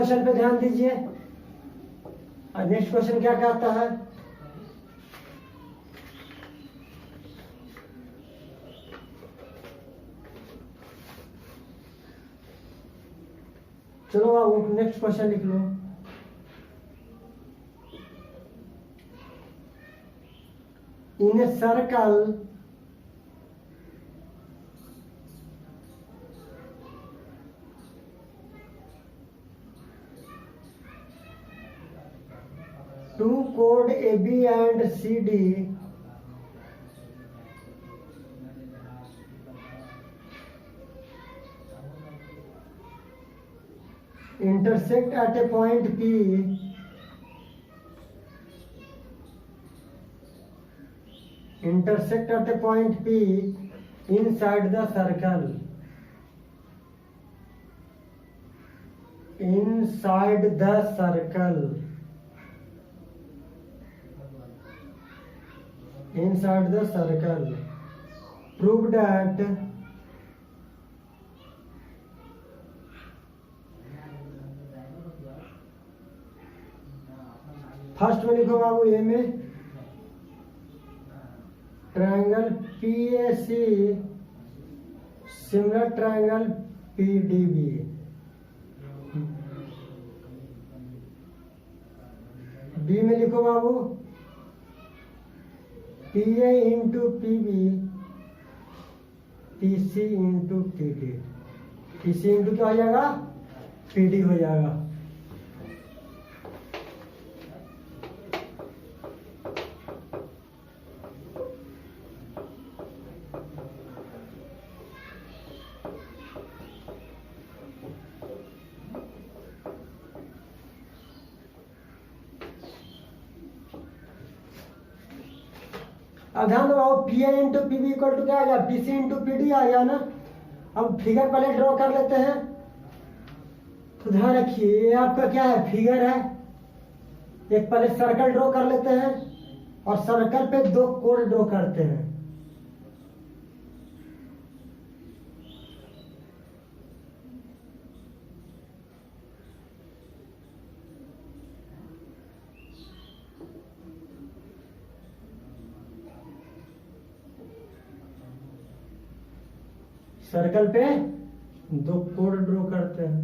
Question पे ध्यान दीजिए। और नेक्स्ट क्वेश्चन क्या कहता है, चलो आप नेक्स्ट क्वेश्चन लिख लो। In a circle two chord AB and CD intersect at a point P inside the circle. Prove that first में लिखो बाबू, ए में triangle PAC similar triangle PDB। B में लिखो बाबू, PA into PB PC into PD। PC into क्या हो जाएगा, PD हो जाएगा। अब ध्यान दो, PA into PB equal to क्या आ गया, PC इंटू PD आ गया ना। अब फिगर पहले ड्रॉ कर लेते हैं। तो ध्यान रखिए, ये आपका क्या है, फिगर है। एक पहले सर्कल ड्रॉ कर लेते हैं और सर्कल पे दो कोण ड्रॉ करते हैं। सर्कल पे दो कोण ड्रॉ करते हैं।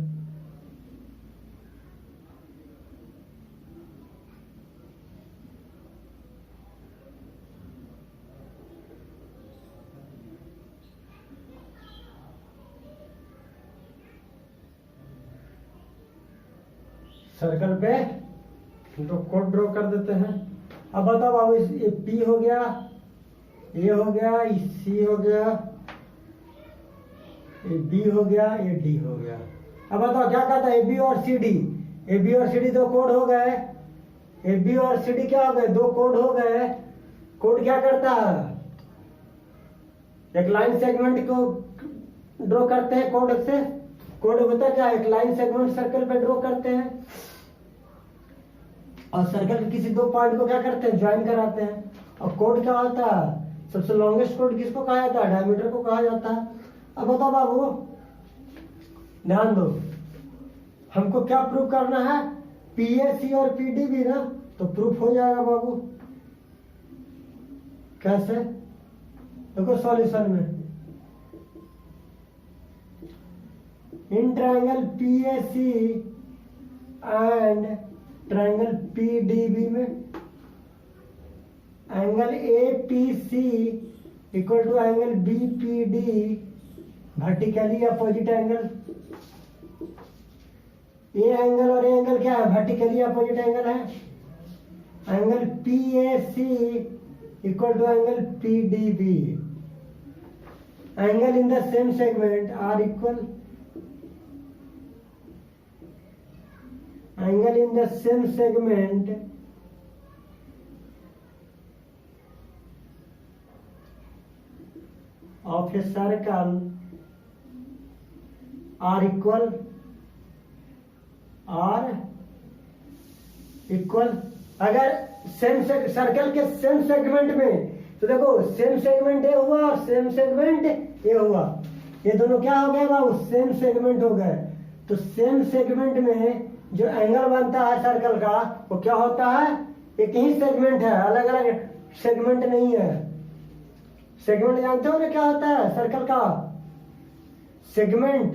सर्कल पे दो कोण ड्रॉ कर देते हैं। अब बताओ बाबू, ये P हो गया, ये हो गया, ये C हो गया, ये B हो गया, ये D हो गया। अब बताओ क्या कहता है, AB और CD। AB और CD दो कोण हो गए। AB और CD क्या हो गए, दो कोण हो गए। कोण क्या करता है, एक लाइन सेगमेंट को ड्रॉ करते हैं कोण से। कोण होता क्या, एक लाइन सेगमेंट सर्कल पे ड्रॉ करते हैं और सर्कल के किसी दो पॉइंट को क्या करते हैं, ज्वाइन कराते हैं। और कोण क्या होता है, सबसे लॉन्गेस्ट कोण किसको कहा जाता है, डायमीटर को कहा जाता है। अब बताओ बाबू, ध्यान दो, हमको क्या प्रूफ करना है, PAC और PDB ना। तो प्रूफ हो जाएगा बाबू। कैसे, देखो सॉल्यूशन में, in triangle PAC and triangle PDB में angle APC equal to angle BPD vertically opposite angle. ये एंगल और ये एंगल क्या है, वर्टिकली अपोजिट एंगल है। Angle PAC equal to angle PDB। Angle in the same segment are equal. Angle in the same segment of a circle are equal अगर same circle के same segment में, तो देखो same segment A हुआ और same segment A हुआ, ये दोनों क्या हो गए बाबू, सेम सेगमेंट हो गए। तो सेम सेगमेंट में जो एंगल बनता है सर्कल का वो क्या होता है, एक ही सेगमेंट है, अलग अलग सेगमेंट नहीं है। सेगमेंट जानते हो ना क्या होता है सर्कल का, सेगमेंट।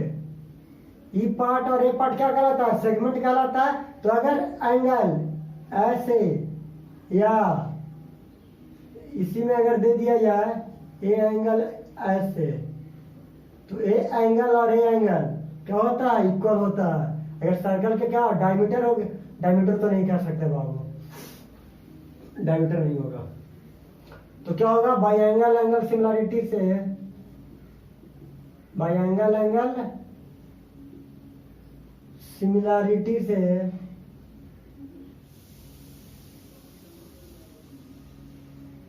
ई पार्ट और ए पार्ट क्या कहलाता है, सेगमेंट कहलाता है। तो अगर एंगल ऐसे या इसी में अगर दे दिया जाए ए एंगल ऐसे, तो ए एंगल और ए एंगल क्या होता है, इक्वल होता है। अगर सर्कल के क्या डायमीटर हो, डायमीटर तो नहीं कह सकते बाबू, डायमीटर नहीं होगा, तो क्या होगा, बाई एंगल एंगल सिमिलरिटी से, बाई एंगल एंगल सिमिलरिटी से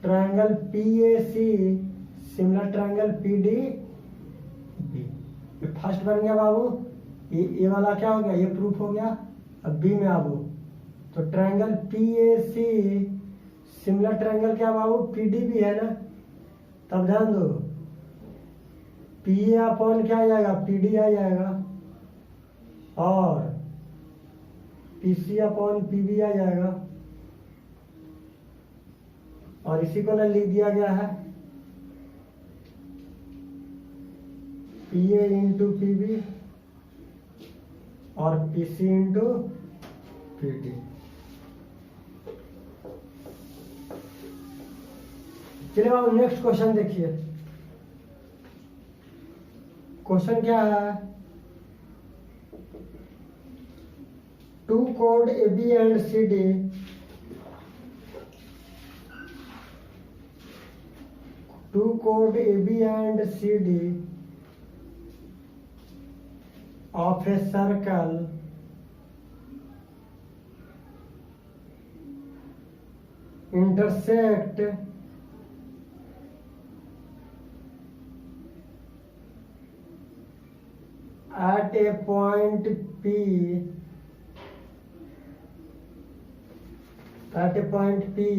triangle PAC similar triangle PD B। First बन गया बाबू, ये वाला क्या हो गया, ये प्रूफ हो गया। अब बी में आबू, तो ट्रायंगल PAC सिमिलर ट्रायंगल क्या बाबू, PD भी है ना। तब ध्यान दो, PA अपॉन क्या आ जाएगा, PD आ जाएगा, और PC अपॉन PB आ जाएगा, और इसी को ना लिख दिया गया है PA इंटू PB और PC इंटू PD। चलिए बाबू नेक्स्ट क्वेश्चन देखिए। क्वेश्चन क्या है, टू कोड AB and CD two chord AB and CD of a circle intersect at a point P, at a point P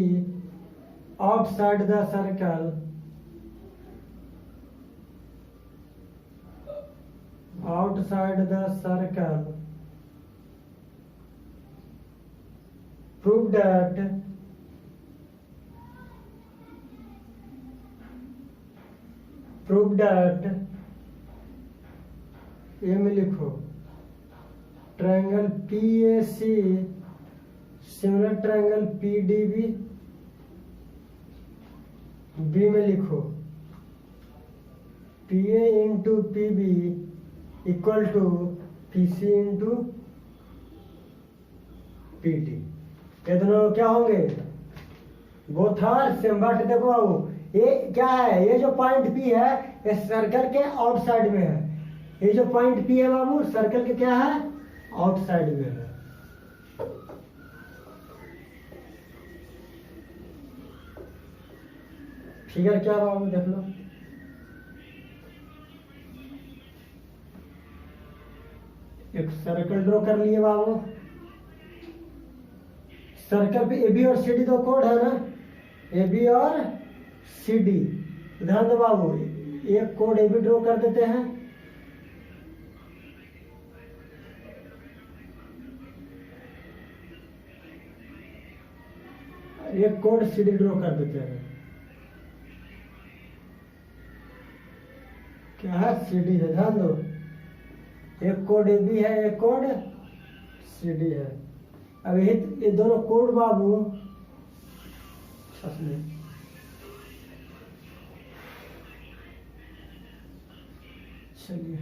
outside the circle, outside the circle, prove that ये में लिखो triangle PAC similar triangle PDB, B में लिखो PA into PB equal to PC into PD। ये दोनों क्या होंगे, both are same. But देखो बाबू ये क्या है, ये जो पॉइंट P है ये सर्कल के आउटसाइड में है, ये जो पॉइंट P है बाबू सर्कल के क्या है, आउटसाइड में है। फिगर क्या बाबू देख लो, एक सर्कल ड्रॉ कर लिए बाबू, सर्कल पे AB और CD दो कोड है ना, AB और CD। ध्यान दो बाबू, एक कोड AB ड्रॉ कर देते हैं, एक कोड CD ड्रॉ कर देते हैं। क्या है, CD है, ध्यान दो, एक कोड AB है, एक कोड CD है। अब ये दोनों कोड बाबू चलिए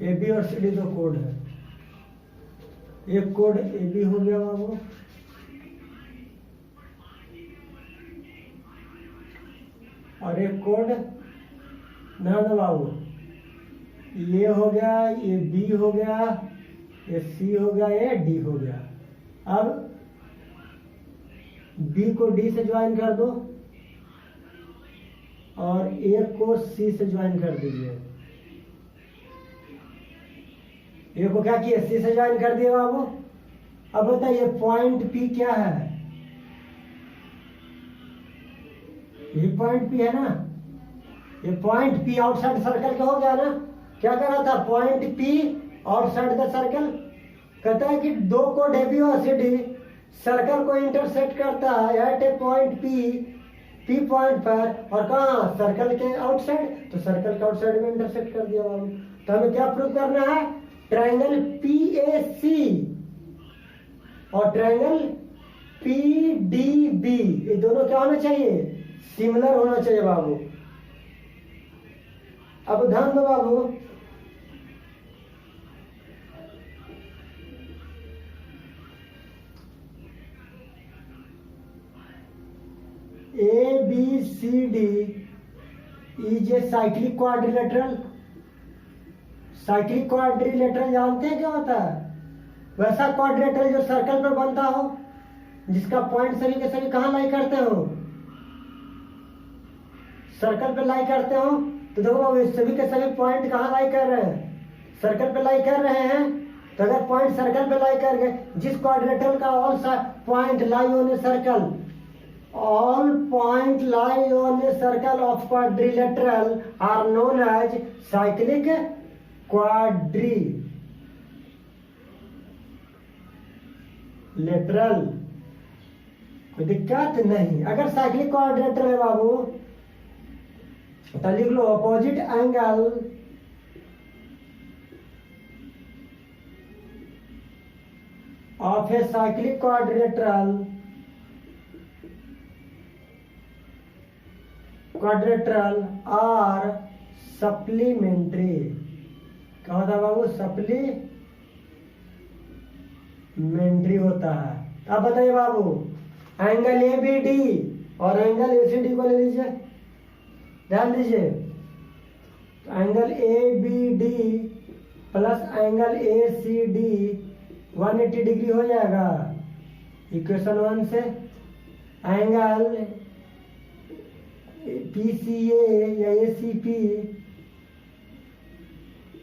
AB और CD दो कोड है, एक कोड AB हो गया बाबू, और एक कोड ना बाबू, ये हो गया, ये B हो गया, ये C हो गया, ये D हो गया। अब B को D से ज्वाइन कर दो और A को C से ज्वाइन कर दीजिए। A को क्या किया, C से ज्वाइन कर दिया बाबू। अब बताइए पॉइंट P क्या है, ये पॉइंट P है ना, ये पॉइंट P आउटसाइड सर्कल का हो गया ना। क्या कर रहा था, point P outside the circle. कहता है कि दो कोड ए बी और सी डी सर्कल को इंटरसेक्ट करता है एट ए पॉइंट पी पॉइंट पर, और कहाँ, सर्कल के आउटसाइड। तो सर्कल के आउटसाइड में इंटरसेक्ट कर दिया बाबू। तो हमें क्या प्रूव करना है, ट्रायंगल PAC और ट्रायंगल PDB ये दोनों क्या होना चाहिए, सिमिलर होना चाहिए बाबू। अब ध्यान दो बाबू, ABCD is a cyclic quadrilateral. Cyclic quadrilateral जानते हैं क्या होता है, वैसा क्वाड्रिलेटरल जो सर्कल पर बनता हो, जिसका पॉइंट सभी के सभी कहाँ लाई करते हो, सर्कल पे लाई करते हो। तो देखो सभी के सभी पॉइंट कहाँ लाई कर रहे हैं, सर्कल पे लाई कर रहे हैं। तो अगर पॉइंट सर्कल पे लाई कर गए, जिस क्वाड्रिलेटरल का all point lie on a circle, all point lie on a circle of quadrilateral are known as cyclic quadrilateral। कोई दिक्कत नहीं। अगर साइक्लिक क्वाड्रिलेटरल है बाबू तो लिख लो opposite angle of a cyclic quadrilateral are supplementary. क्या होता है बाबू, सप्लीमेंट्री होता है। अब बताइए बाबू, एंगल ABD और एंगल ACD को ले लीजिए, ध्यान दीजिए। Angle ABD plus angle ACD 180 degree हो जाएगा इक्वेशन 1 से। एंगल PCA या ACP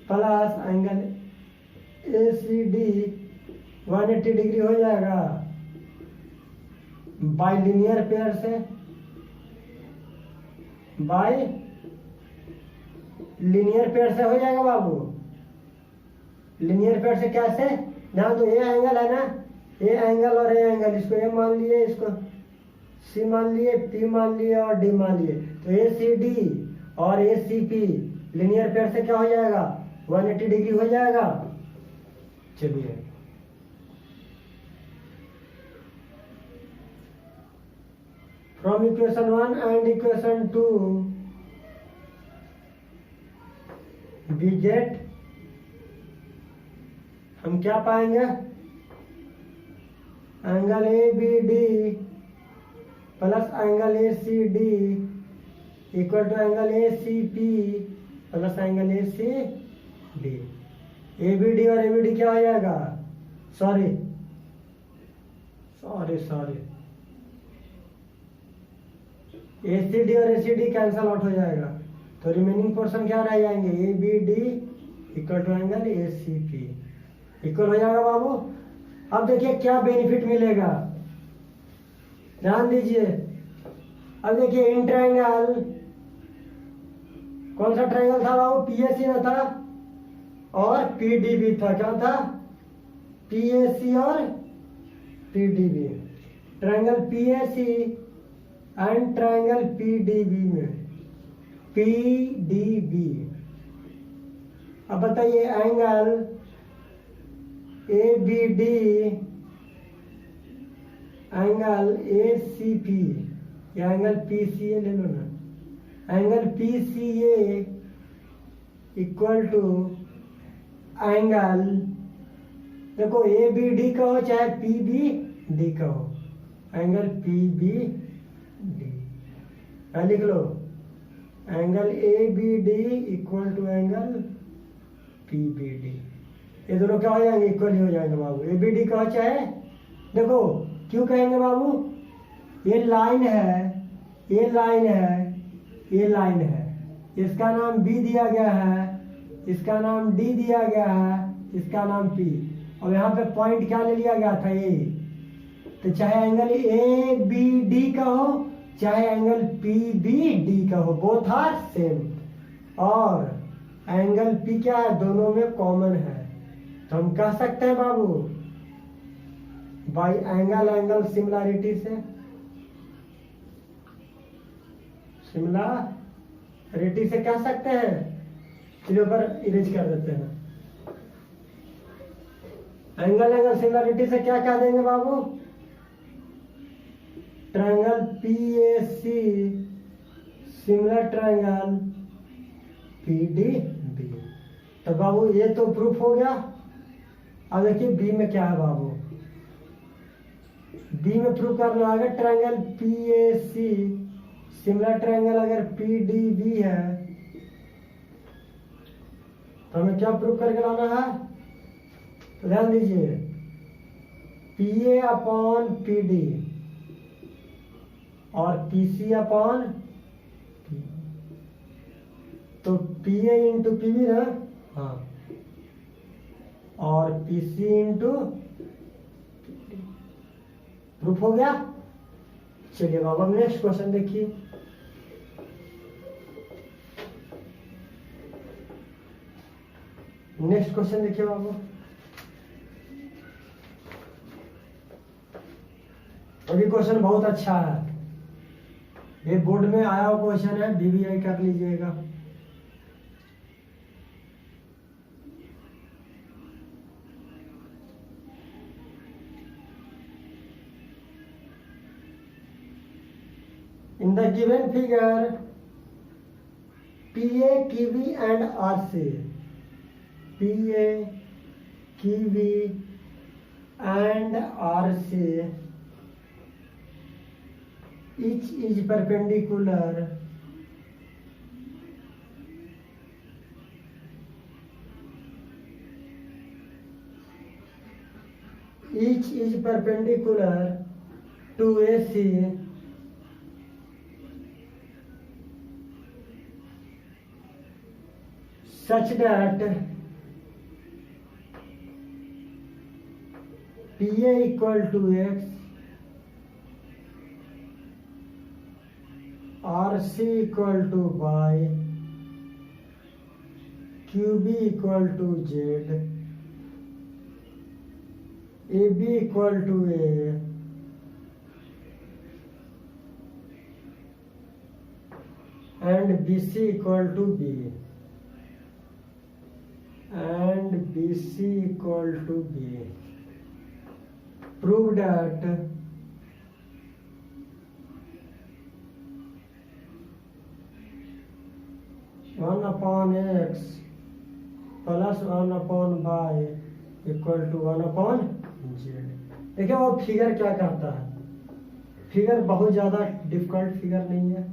plus angle ACD 180 degree हो जाएगा बाय लीनियर पेयर से। बाय लीनियर पेयर से हो जाएगा बाबू। लीनियर पेयर से कैसे, ना तो ये एंगल है ना, ये एंगल और ये एंगल, इसको ये मान लिए, इसको C मान लिए, P मान लिए और D मान लिए। तो ACD और ACP लीनियर पेयर से क्या हो जाएगा, 180 डिग्री हो जाएगा। चलिए from equation 1 and equation 2 we get, हम क्या पाएंगे, angle ABD plus angle ACD equal to angle ACP plus angle ACD। ABD और ABD क्या हो जाएगा, सॉरी ACD और ACD कैंसल आउट हो जाएगा। तो रिमेनिंग पोर्शन क्या रह जाएंगे, ABD equal to angle ACP equal हो जाएगा बाबू। अब देखिए क्या बेनिफिट मिलेगा, ध्यान दीजिए। अब देखिए इन ट्रायंगल, कौन सा ट्रायंगल था बाबू, PAC ना था और PDB था। क्या था, PAC और PDB। Triangle PAC and triangle PDB में PDB। अब बताइए एंगल ABD एंगल ACP या एंगल PCA ले लो ना, angle PCA equal to angle, देखो ABD कहो चाहे PBD कहो, एंगल PBD लिख लो, angle ABD equal to angle PBD। ये दोनों क्या हो जाएंगे, इक्वल ही हो जाएंगे बाबू। ABD कहो चाहे, देखो क्यों कहेंगे बाबू, ये लाइन है, ये लाइन है, ये लाइन है, इसका नाम B दिया गया है, इसका नाम D दिया गया है, इसका नाम P, और यहाँ पे पॉइंट क्या ले लिया गया था, A। तो चाहे एंगल ABD का हो चाहे एंगल PBD का हो, बोथ आर सेम। और एंगल P क्या है, दोनों में कॉमन है, तो हम कह सकते हैं बाबू बाई एंगल सिमिलरिटी से, सिमिलरिटी से कह सकते हैं। चलिए ऊपर इरेज कर देते हैं। एंगल सिमिलरिटी से क्या कह देंगे बाबू, triangle PAC similar triangle PDB। तो बाबू ये तो प्रूफ हो गया। अब देखिए बी में क्या है बाबू, बी में प्रूफ करना आगे ट्रायंगल PAC सिमिलर ट्रायंगल अगर PDB है तो हमें क्या प्रूफ करके लाना है, तो ध्यान दीजिए PA अपॉन PD और PC अपॉन, तो PA इंटू PB ना, हाँ, और PC इंटू प्रूफ हो गया। चलिए बाबा नेक्स्ट क्वेश्चन देखिए। नेक्स्ट क्वेश्चन देखिए बाबू। अभी क्वेश्चन बहुत अच्छा है, ये बोर्ड में आया हुआ क्वेश्चन है, BBI कर लीजिएगा। In the given figure, PA, QB and RC, PA, QB and RC, each is perpendicular to AC such that PA equal to X, RC equal to Y, QB equal to Z, AB equal to A, and BC equal to B, and BC equal to B. Prove that one upon X plus one upon Y equal to one upon Z। देखिए वो figure क्या कहता है, figure बहुत ज्यादा difficult figure नहीं है।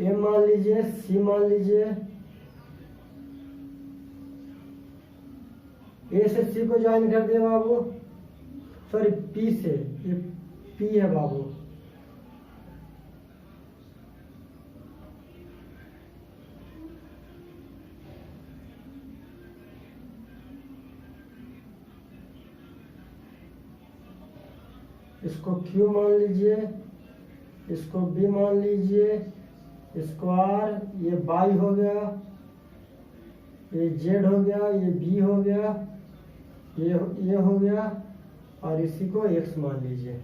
ए मान लीजिए, सी मान लीजिए, ए से सी को ज्वाइन कर दिए बाबू, सॉरी पी से, ये पी है बाबू, इसको क्यू मान लीजिए, इसको बी मान लीजिए, इसको आर, ये बाई हो गया, ये जेड हो गया, ये बी हो गया, ये हो गया, और इसी को एक्स मान लीजिए।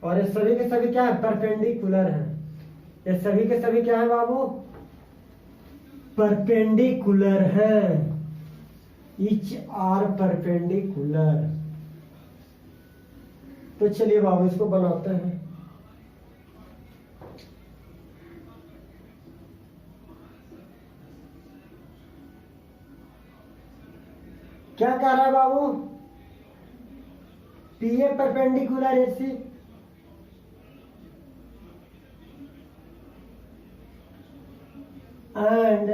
और ये सभी के सभी क्या है, परपेंडिकुलर है। ये सभी के सभी क्या है बाबू, परपेंडिकुलर है, ईच आर परपेंडिकुलर। तो चलिए बाबू इसको बनाते हैं। क्या कह रहा है बाबू, PA perpendicular AC and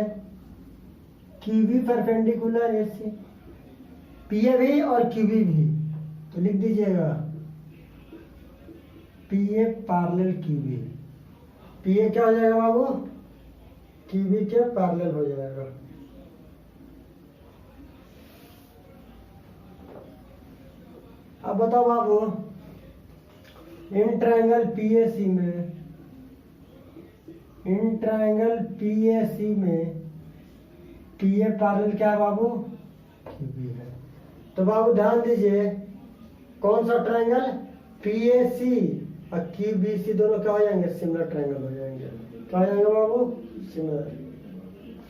QB perpendicular AC, PA भी और QB भी, तो लिख दीजिएगा PA पैरेलल QB। PA क्या हो जाएगा बाबू, QB के पैरेलल हो जाएगा। अब बताओ बाबू, इन ट्रायंगल पीएसी में, इन ट्रायंगल पीएसी में पीए पैरेलल क्या है बाबू, क्यूबी है। तो बाबू ध्यान दीजिए, कौन सा ट्रायंगल, पीएसी और क्यूबीसी दोनों क्या हो जाएंगे, सिमिलर ट्रायंगल हो जाएंगे। क्या हो जाएंगे बाबू, सिमिलर।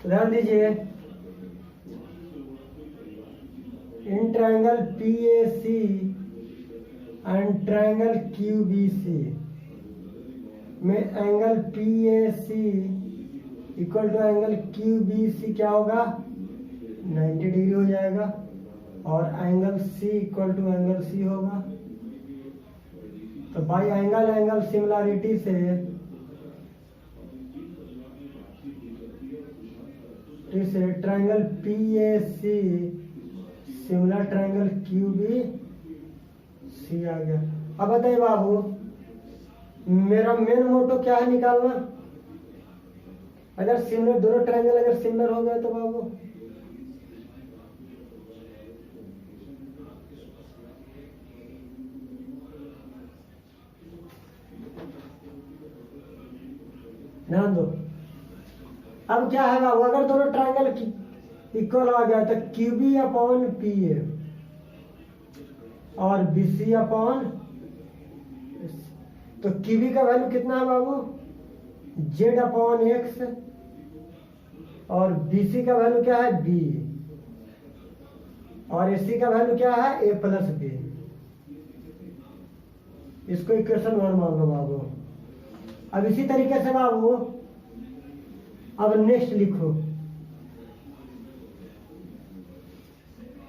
तो ध्यान दीजिए, इन triangle PAC and triangle QBC में angle PAC equal to angle QBC क्या होगा, 90 डिग्री हो जाएगा, और angle C equal to angle C होगा। तो बाई एंगल एंगल सिमिलरिटी से triangle PAC similar triangle QBC आ गया। अब बताइए बाबू, मेरा मेन मोटो क्या है, निकालना। अगर सिमिलर दोनों ट्रायंगल अगर सिमिलर हो गए तो बाबू ध्यान दो। अब क्या है बाबू, अगर दोनों ट्रायंगल इक्वल आ गया तो क्यूबी अपॉन पी ए और बीसी अपॉन, तो क्यूबी का वैल्यू कितना है बाबू, जेड अपॉन एक्स, और बीसी का वैल्यू क्या है, बी, और एसी का वैल्यू क्या है, ए प्लस बी। इसको इक्वेशन 1 मान लो बाबू। अब इसी तरीके से बाबू अब नेक्स्ट लिखो।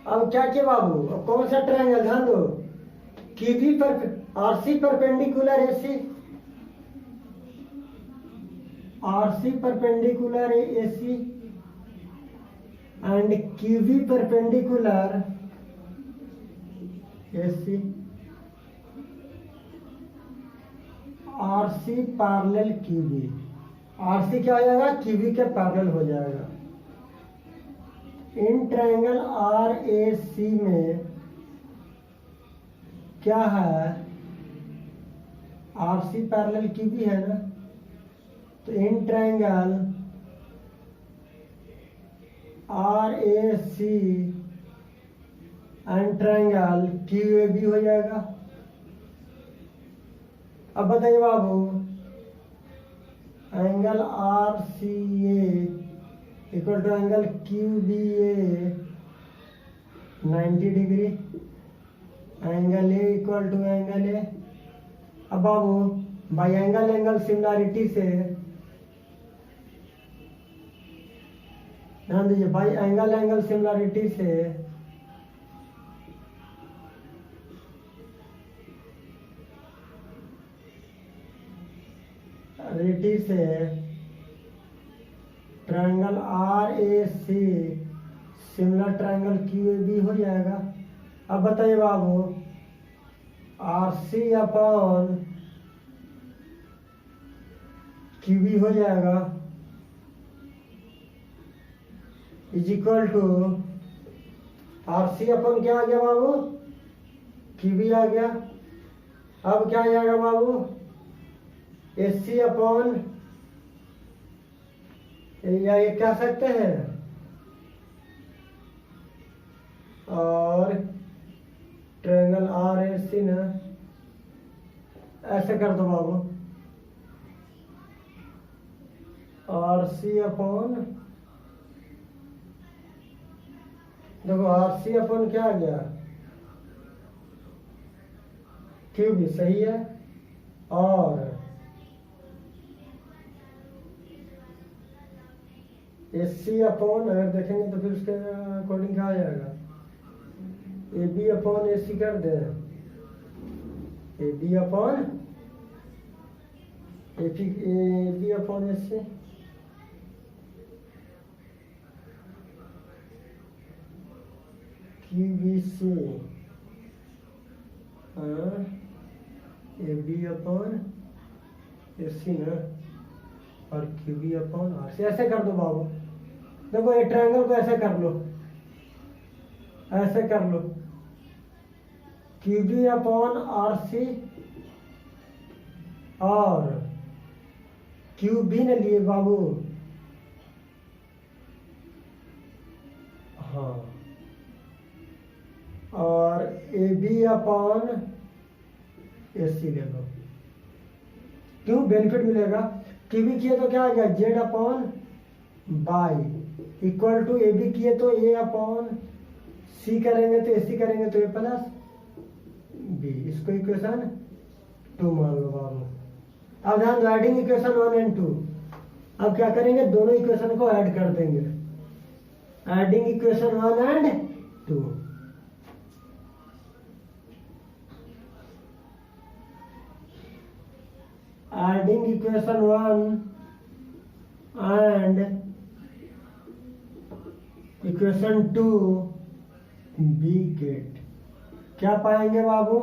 अब क्या किया बाबू, अब कौन सा ट्रायंगल, ध्यान दो, क्यूबी पर RC perpendicular AC, RC perpendicular AC and QB perpendicular AC, RC parallel QB, RC क्या हो जाएगा, क्यूबी के पैरेलल हो जाएगा। इन ट्रायंगल आर ए सी में क्या है, आरसी पैरेलल क्यूबी है ना, तो इन triangle R A C and triangle Q A B हो जाएगा। अब बताइए बाबू, angle R C A equal to angle Q B A 90 degree, angle A equal to angle A. अब बाबू बाई एंगल एंगल सिमिलरिटी से ध्यान दीजिए, बाई एंगल एंगल सिमिलरिटी से triangle R A C similar triangle Q A B हो जाएगा। अब बताइए बाबू, R C upon Q B हो जाएगा is equal to, R C upon क्या आ गया बाबू, क्यू बी आ गया। अब क्या आ जाएगा बाबू, एस सी अपॉन, या ये कह सकते हैं, और ट्रायंगल आर ए सी ना, ऐसे कर दो बाबू, आर सी अपॉन, देखो आर सी अपॉन क्या आ गया, क्यू भी सही है, और एस सी अपॉन अगर देखेंगे तो फिर उसके अकॉर्डिंग क्या आ जाएगा, ए बी अपॉन ए सी कर दे, A B upon A B upon A C, Q B C, A B upon A C ना, और Q B upon R C. ऐसे कर दो बाबू, देखो ये ट्रायंगल को ऐसे कर लो, ऐसे कर लो, Q B upon R C और क्यू बी ने लिए बाबू, हाँ, और ए बी अपॉन ए सी ले लो। क्यों? बेनिफिट मिलेगा। क्यू बी किए तो क्या आ गया, Z upon Y equal to A B किए तो ए अपॉन सी करेंगे तो ए सी करेंगे तो ए प्लस बी। इसको इक्वेशन 2 मान लो बाबू। अब ध्यान दो, एडिंग इक्वेशन 1 एंड 2। अब क्या करेंगे, दोनों इक्वेशन को ऐड कर देंगे। Adding equation 1 and 2। Adding equation 1 and equation 2 we get. क्या पाएंगे बाबू,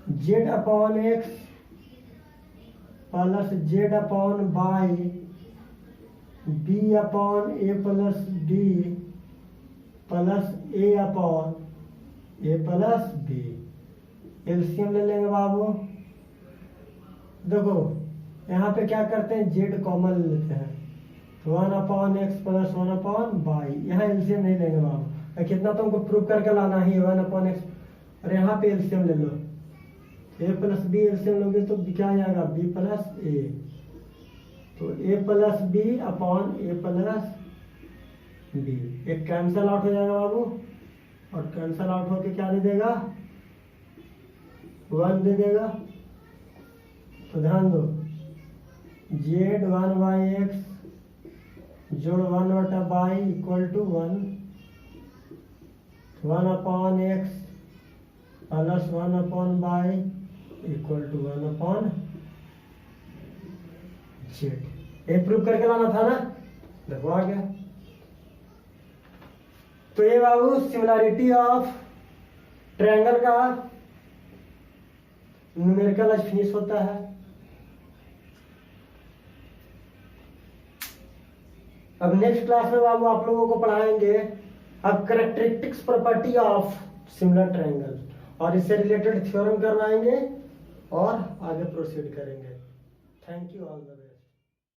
Z upon X plus Z upon by B upon A plus B plus A upon A plus B. LCM ले लेंगे बाबू। देखो यहाँ पे क्या करते हैं, जेड कॉमन लेते हैं, 1 upon X plus 1 upon by. यहाँ एलसीएम नहीं लेंगे बाबू, कितना तुमको प्रूव करके लाना ही, 1 अपॉन एक्स, और यहाँ पे एलसीएम ले लो, ए प्लस बी एलसीएम लोगे तो क्या आ जाएगा, बी प्लस ए। तो ए plus B upon A plus B, एक कैंसल आउट हो जाएगा बाबू, और कैंसल आउट होके क्या दे देगा, 1 दे देगा। तो ध्यान दो, जेड 1 बाई एक्स जोड़ 1 बटा Y equal to 1 upon X plus 1 upon Y equal to 1 upon Z. ये प्रूव करके लाना था ना, देखो आ गया। तो ये बाबू सिमिलरिटी ऑफ ट्रायंगल का न्यूमेरिकल आज फिनिश होता है। अब नेक्स्ट क्लास में बाबू आप लोगों को पढ़ाएंगे अब characteristics property of similar triangle, और इससे रिलेटेड थ्योरम करवाएंगे और आगे प्रोसीड करेंगे। Thank you all the